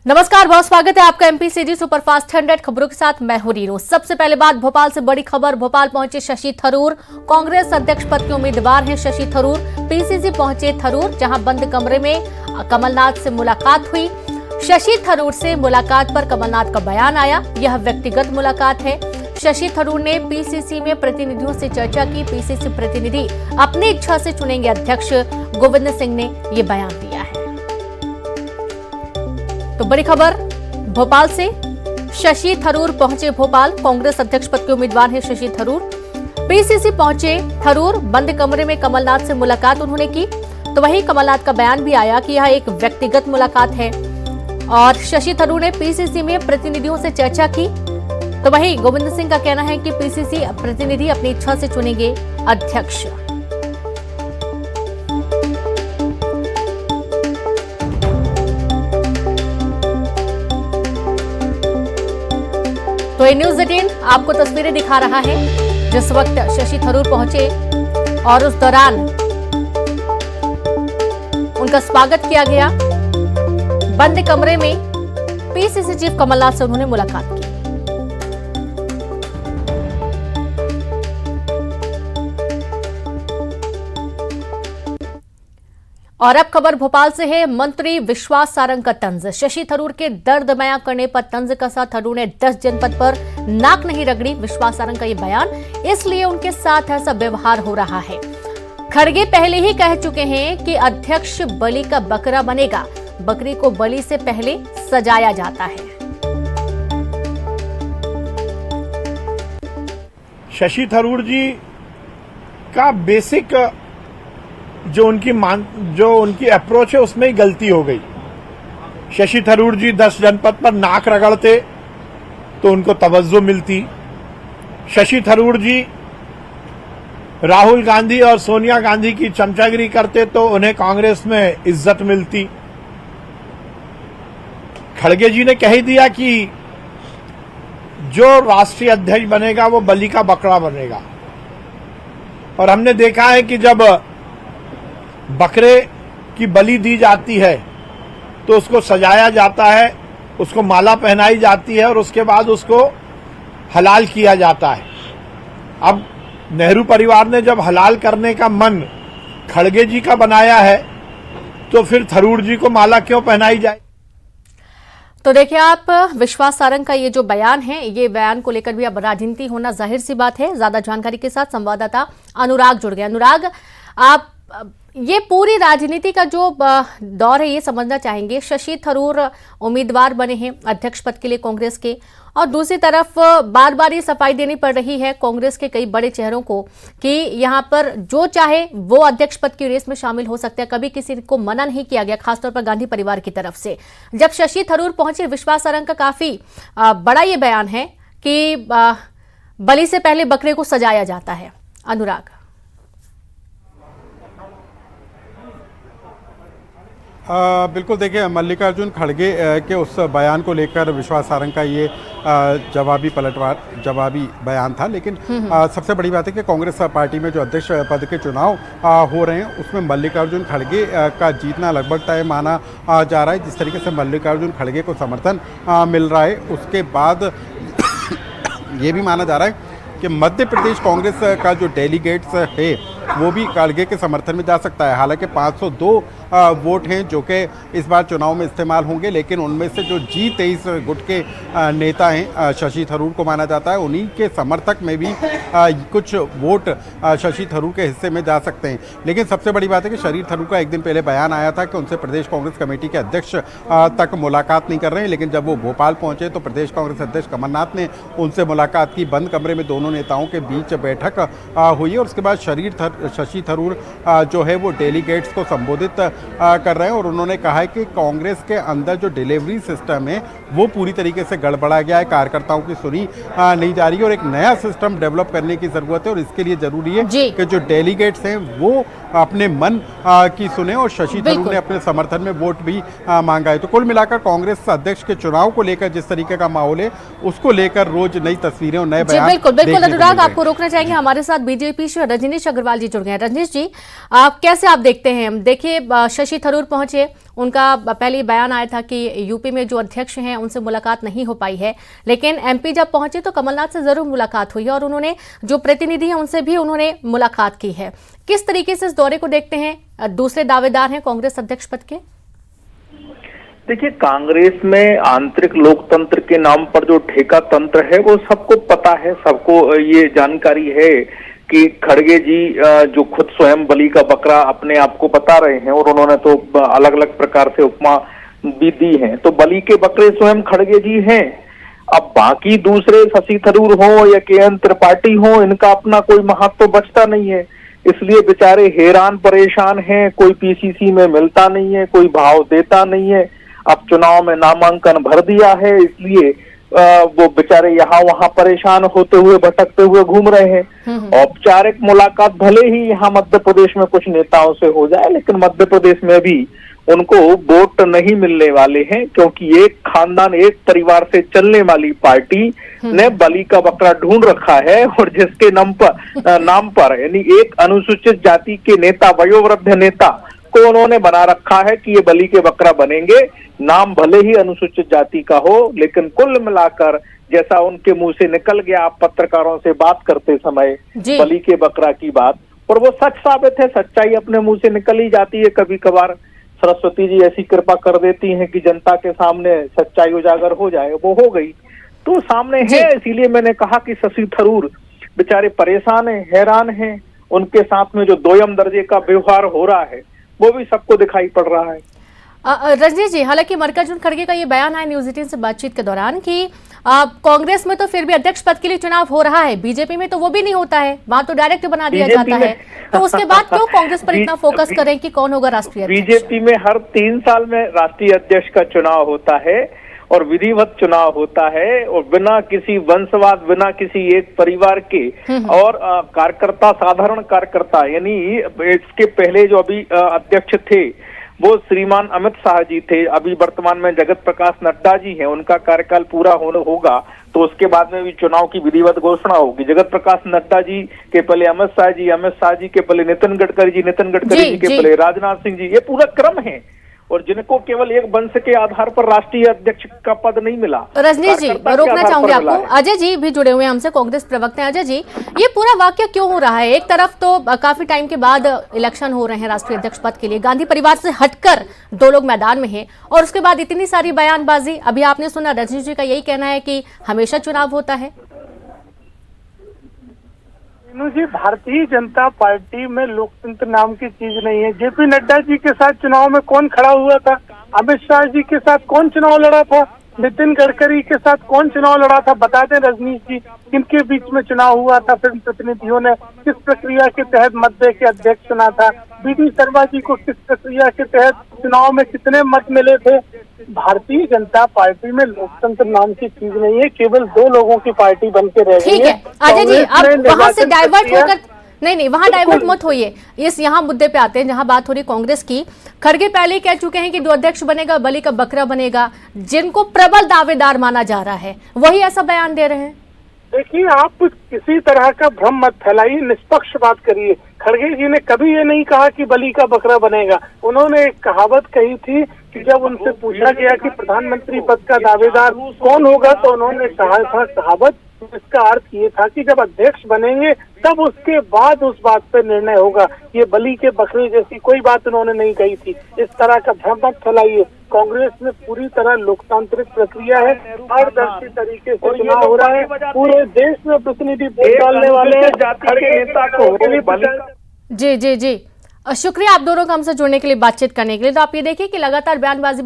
नमस्कार, बहुत स्वागत है आपका एमपीसीजी सुपरफास्ट 100 खबरों के साथ मैं हूं रीनू। सबसे पहले बात भोपाल से बड़ी खबर। भोपाल पहुंचे शशि थरूर, कांग्रेस अध्यक्ष पद के उम्मीदवार हैं शशि थरूर। पीसीसी पहुंचे थरूर, जहां बंद कमरे में कमलनाथ से मुलाकात हुई। शशि थरूर से मुलाकात पर कमलनाथ का बयान आया, यह व्यक्तिगत मुलाकात है। शशि थरूर ने पीसीसी में प्रतिनिधियों से चर्चा की। पीसीसी प्रतिनिधि अपनी इच्छा से चुनेंगे अध्यक्ष, गोविंद सिंह ने ये बयान दिया है। तो बड़ी खबर भोपाल से, शशि थरूर पहुंचे भोपाल, कांग्रेस अध्यक्ष पद के उम्मीदवार हैं शशि थरूर। पीसीसी पहुंचे थरूर, बंद कमरे में कमलनाथ से मुलाकात उन्होंने की। तो वहीं कमलनाथ का बयान भी आया कि यह एक व्यक्तिगत मुलाकात है और शशि थरूर ने पीसीसी में प्रतिनिधियों से चर्चा की। तो वहीं गोविंद सिंह का कहना है कि पीसीसी प्रतिनिधि अपनी इच्छा से चुनेंगे अध्यक्ष। तो न्यूज़ 18 आपको तस्वीरें दिखा रहा है जिस वक्त शशि थरूर पहुंचे और उस दौरान उनका स्वागत किया गया। बंद कमरे में पीसीसी चीफ कमलनाथ से उन्होंने मुलाकात की। और अब खबर भोपाल से है। मंत्री विश्वास सारंग का तंज, शशि थरूर के दर्द बयां करने पर तंज कसा। थरूर ने 10 जनपद पर नाक नहीं रगड़ी, विश्वास सारंग का ये बयान, इसलिए उनके साथ ऐसा व्यवहार हो रहा है। खड़गे पहले ही कह चुके हैं कि अध्यक्ष बलि का बकरा बनेगा, बकरी को बलि से पहले सजाया जाता है। शशि थरूर जी का बेसिक जो उनकी अप्रोच है उसमें ही गलती हो गई। शशि थरूर जी 10 जनपद पर नाक रगड़ते तो उनको तवज्जो मिलती। शशि थरूर जी राहुल गांधी और सोनिया गांधी की चमचागिरी करते तो उन्हें कांग्रेस में इज्जत मिलती। खड़गे जी ने कह ही दिया कि जो राष्ट्रीय अध्यक्ष बनेगा वो बलि का बकरा बनेगा। और हमने देखा है कि जब बकरे की बलि दी जाती है तो उसको सजाया जाता है, उसको माला पहनाई जाती है और उसके बाद उसको हलाल किया जाता है। अब नेहरू परिवार ने जब हलाल करने का मन खड़गे जी का बनाया है तो फिर थरूर जी को माला क्यों पहनाई जाए। तो देखिए आप, विश्वास सारंग का ये जो बयान है, ये बयान को लेकर भी अब राजनीति होना जाहिर सी बात है। ज्यादा जानकारी के साथ संवाददाता अनुराग जुड़ गए। अनुराग, आप ये पूरी राजनीति का जो दौर है ये समझना चाहेंगे। शशि थरूर उम्मीदवार बने हैं अध्यक्ष पद के लिए कांग्रेस के, और दूसरी तरफ बार बार ये सफाई देनी पड़ रही है कांग्रेस के कई बड़े चेहरों को कि यहां पर जो चाहे वो अध्यक्ष पद की रेस में शामिल हो सकते हैं। कभी किसी को मना नहीं किया गया, खासतौर पर गांधी परिवार की तरफ से। जब शशि थरूर पहुंचे, विश्वास सारंग का काफी बड़ा ये बयान है कि बलि से पहले बकरे को सजाया जाता है। अनुराग, बिल्कुल, देखिए मल्लिकार्जुन खड़गे के उस बयान को लेकर विश्वास सारंग का ये जवाबी बयान था। लेकिन सबसे बड़ी बात है कि कांग्रेस पार्टी में जो अध्यक्ष पद के चुनाव हो रहे हैं उसमें मल्लिकार्जुन खड़गे का जीतना लगभग तय माना जा रहा है। जिस तरीके से मल्लिकार्जुन खड़गे को समर्थन मिल रहा है, उसके बाद ये भी माना जा रहा है कि मध्य प्रदेश कांग्रेस का जो डेलीगेट्स है वो भी खड़गे के समर्थन में जा सकता है। हालांकि 502 वोट हैं जो कि इस बार चुनाव में इस्तेमाल होंगे, लेकिन उनमें से जो G23 गुट के नेता हैं शशि थरूर को माना जाता है, उन्हीं के समर्थक में भी कुछ वोट शशि थरूर के हिस्से में जा सकते हैं। लेकिन सबसे बड़ी बात है कि शशि थरूर का एक दिन पहले बयान आया था कि उनसे प्रदेश कांग्रेस कमेटी के अध्यक्ष तक मुलाकात नहीं कर रहे हैं। लेकिन जब वो भोपाल पहुंचे तो प्रदेश कांग्रेस अध्यक्ष कमलनाथ ने उनसे मुलाकात की। बंद कमरे में दोनों नेताओं के बीच बैठक हुई और उसके बाद शशि थरूर जो है वो डेलीगेट्स को संबोधित कर रहे हैं और उन्होंने कहा है कि कांग्रेस के अंदर जो डिलीवरी सिस्टम है वो पूरी तरीके से गड़बड़ा गया है, कार्यकर्ताओं की सुनी नहीं जा रही है और एक नया सिस्टम डेवलप करने की जरूरत है। और इसके लिए जरूरी है कि जो डेलीगेट्स हैं वो अपने मन की सुने और शशि थरूर ने अपने समर्थन में वोट भी मांगा है। तो कुल मिलाकर कांग्रेस अध्यक्ष के चुनाव को लेकर जिस तरीके का माहौल है उसको लेकर रोज नई तस्वीरें और नए बयान। बिल्कुल अनुराग, आपको रोकना चाहेंगे, हमारे साथ बीजेपी से रजनीश अग्रवाल जी जी जुड़ गए हैं। रजनीश जी, कैसे आप देखते हैं? देखिए, शशि थरूर पहुंचे, उनका पहले बयान आया था कि यूपी में जो अध्यक्ष हैं उनसे मुलाकात नहीं हो पाई है, लेकिन एमपी जब पहुंचे तो कमलनाथ से जरूर मुलाकात हुई है और उन्होंने जो प्रतिनिधि हैं उनसे भी उन्होंने मुलाकात की है। किस तरीके से इस दौरे को देखते हैं? दूसरे दावेदार हैं कांग्रेस अध्यक्ष पद के। देखिए, कांग्रेस में आंतरिक लोकतंत्र के नाम पर जो ठेका तंत्र है वो सबको पता है, सबको ये जानकारी है कि खड़गे जी जो खुद स्वयं बलि का बकरा अपने आप को बता रहे हैं और उन्होंने तो अलग अलग प्रकार से उपमा भी दी है, तो बलि के बकरे स्वयं खड़गे जी हैं। अब बाकी दूसरे शशि थरूर हो या के.एन. त्रिपाठी हो, इनका अपना कोई महत्व तो बचता नहीं है, इसलिए बेचारे हैरान परेशान हैं। कोई पीसीसी में मिलता नहीं है, कोई भाव देता नहीं है। अब चुनाव में नामांकन भर दिया है, इसलिए वो बेचारे यहाँ वहाँ परेशान होते हुए भटकते हुए घूम रहे हैं। औपचारिक मुलाकात भले ही यहाँ मध्य प्रदेश में कुछ नेताओं से हो जाए, लेकिन मध्य प्रदेश में भी उनको वोट नहीं मिलने वाले हैं, क्योंकि एक खानदान, एक परिवार से चलने वाली पार्टी ने बलि का बकरा ढूंढ रखा है और जिसके नाम पर यानी एक अनुसूचित जाति के नेता, वयोवृद्ध नेता को उन्होंने बना रखा है कि ये बलि के बकरा बनेंगे। नाम भले ही अनुसूचित जाति का हो, लेकिन कुल मिलाकर जैसा उनके मुंह से निकल गया आप पत्रकारों से बात करते समय बलि के बकरा की बात, और वो सच साबित है। सच्चाई अपने मुंह से निकल ही जाती है, कभी कभार सरस्वती जी ऐसी कृपा कर देती हैं कि जनता के सामने सच्चाई उजागर हो जाए, वो हो गई तो सामने है। इसीलिए मैंने कहा कि शशि थरूर बेचारे परेशान हैं, हैरान हैं। उनके साथ में जो दोयम दर्जे का व्यवहार हो रहा है वो भी सबको दिखाई पड़ रहा है। रजनीश जी, हालांकि मल्लिकार्जुन खड़गे का ये बयान आया न्यूज 18 से बातचीत के दौरान कि कांग्रेस में तो फिर भी अध्यक्ष पद के लिए चुनाव हो रहा है, बीजेपी में तो वो भी नहीं होता है, वहां तो डायरेक्ट बना दिया जाता है, तो उसके बाद क्यों कांग्रेस पर इतना फोकस करें कि कौन होगा राष्ट्रीय अध्यक्ष? बीजेपी में हर 3 साल में राष्ट्रीय अध्यक्ष का चुनाव होता है और विधिवत चुनाव होता है, और बिना किसी वंशवाद, बिना किसी एक परिवार के, और कार्यकर्ता, साधारण कार्यकर्ता, यानी इसके पहले जो अभी अध्यक्ष थे वो श्रीमान अमित शाह जी थे, अभी वर्तमान में जगत प्रकाश नड्डा जी हैं, उनका कार्यकाल पूरा होगा तो उसके बाद में भी चुनाव की विधिवत घोषणा होगी। जगत प्रकाश नड्डा जी के पहले अमित शाह जी, अमित शाह जी के पहले नितिन गडकरी जी, नितिन गडकरी जी के पहले राजनाथ सिंह जी, ये पूरा क्रम है। और जिनको केवल एक वंश के आधार पर राष्ट्रीय अध्यक्ष का पद नहीं मिला। रजनीश जी, रोकना चाहूंगी आपको। अजय जी भी जुड़े हुए हैं हमसे, कांग्रेस प्रवक्ता हैं। अजय जी, ये पूरा वाक्य क्यों हो रहा है? एक तरफ तो काफी टाइम के बाद इलेक्शन हो रहे हैं राष्ट्रीय अध्यक्ष पद के लिए, गांधी परिवार से हटकर 2 लोग मैदान में हैं, और उसके बाद इतनी सारी बयानबाजी। अभी आपने सुना, रजनीश जी का यही कहना है कि हमेशा चुनाव होता है। जी, भारतीय जनता पार्टी में लोकतंत्र नाम की चीज नहीं है। जेपी नड्डा जी के साथ चुनाव में कौन खड़ा हुआ था? अमित शाह जी के साथ कौन चुनाव लड़ा था? नितिन गडकरी के साथ कौन चुनाव लड़ा था? बता दें रजनीश जी, किनके बीच में चुनाव हुआ था? फिल्म प्रतिनिधियों ने किस प्रक्रिया के तहत मत दे के अध्यक्ष चुना था? बी.डी. शर्मा जी को किस प्रक्रिया के तहत चुनाव में कितने मत मिले थे? भारतीय जनता पार्टी में लोकतंत्र नाम की चीज नहीं है, केवल 2 लोगों की पार्टी बन के रह गई है। अजय जी, अब वहां से डाइवर्ट होकर नहीं, वहां डाइवर्ट मत होइए। इस यहाँ मुद्दे पे आते हैं जहां बात हो रही कांग्रेस की। खड़गे पहले ही कह चुके हैं कि जो अध्यक्ष बनेगा बलि का बकरा बनेगा, जिनको प्रबल दावेदार माना जा रहा है वही ऐसा बयान दे रहे हैं। देखिए, आप किसी तरह का भ्रम मत फैलाइए, निष्पक्ष बात करिए। खड़गे जी ने कभी ये नहीं कहा कि बलि का बकरा बनेगा। उन्होंने एक कहावत कही थी कि जब उनसे पूछा गया कि प्रधानमंत्री पद का दावेदार कौन होगा, तो उन्होंने कहा था कहावत, इसका अर्थ ये था कि जब अध्यक्ष बनेंगे तब उसके बाद उस बात पर निर्णय होगा। ये बलि के बकरे जैसी कोई बात उन्होंने नहीं कही थी। इस तरह का भ्रम मत फैलाइए। कांग्रेस में पूरी तरह लोकतांत्रिक प्रक्रिया है, पारदर्शी तरीके से चुनाव हो रहा है, पूरे देश में प्रतिनिधि वोट डालने वाले नेता को। जी जी जी, शुक्रिया आप दोनों का हमसे जुड़ने के लिए, बातचीत करने के लिए। तो आप ये देखिए कि लगातार बयानबाजी